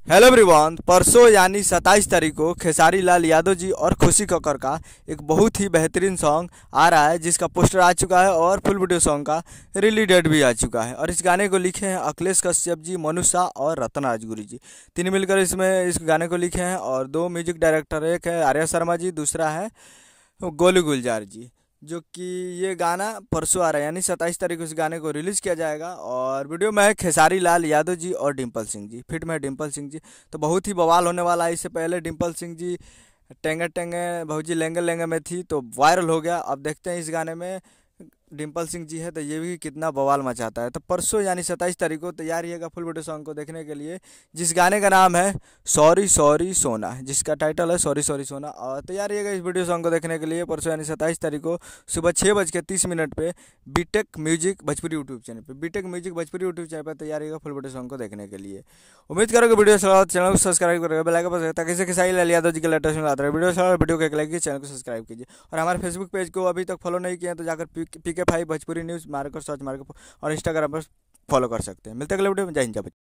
Hello everyone. परसों यानी 27 तारीख को खेसारी लाल यादव जी और खुशी कक्कर का एक बहुत ही बेहतरीन सॉन्ग आ रहा है, जिसका पोस्टर आ चुका है और फुल वीडियो सॉन्ग का रिलीज डेट भी आ चुका है। और इस गाने को लिखे हैं अखिलेश कश्यप जी, मनु शाह और रतन राजगुरु जी। तीन मिलकर इसमें इस गाने को लिखे हैं। और दो म्यूजिक डायरेक्टर, एक है आर्या शर्मा जी, दूसरा है गोलू गुलजार जी। जो कि ये गाना परसों आ रहा है यानी 27 तारीख को इस गाने को रिलीज़ किया जाएगा। और वीडियो में है खेसारी लाल यादव जी और डिम्पल सिंह जी, फिट में है डिम्पल सिंह जी। तो बहुत ही बवाल होने वाला है। इससे पहले डिम्पल सिंह जी टेंगे टेंगे भौजी लेंगे लेंगे में थी तो वायरल हो गया। अब देखते हैं इस गाने में डिम्पल सिंह जी है तो ये भी कितना बवाल मचाता है। तो परसों यानी 27 तारीख को तैयार रहिएगा फुल वीडियो सॉन्ग को देखने के लिए, जिस गाने का नाम है सॉरी सॉरी सोना, जिसका टाइटल है सॉरी सॉरी सोना। और तैयार रहिएगा इस वीडियो सॉन्ग को देखने के लिए परसों यानी 27 तारीख को सुबह 6:30 पे BTech music Bhojpuri YouTube channel पे, BTech music Bhojpuri YouTube channel पर तैयार रहिएगा फुल वीडियो सॉन्ग को देखने के लिए। उम्मीद करोगे वीडियो अच्छा लगा तो चैनल को सब्सक्राइब करेगा, बेल आइकन पर ताकि इसे खेसारी लाल यादव जी के लेटेस्ट में आता रहे। वीडियो अच्छा लगा वीडियो को एक लाइक कीजिए, चैनल को सब्सक्राइब कीजिए। और हमारे फेसबुक पेज को अभी तक फॉलो नहीं किया है तो जाकर PK5 भोजपुरी न्यूज़ मारकर सर्च मारकर और इंस्टाग्राम पर फॉलो कर सकते हैं। मिलते हैं अगले वीडियो में। जय हिंद जय भारत।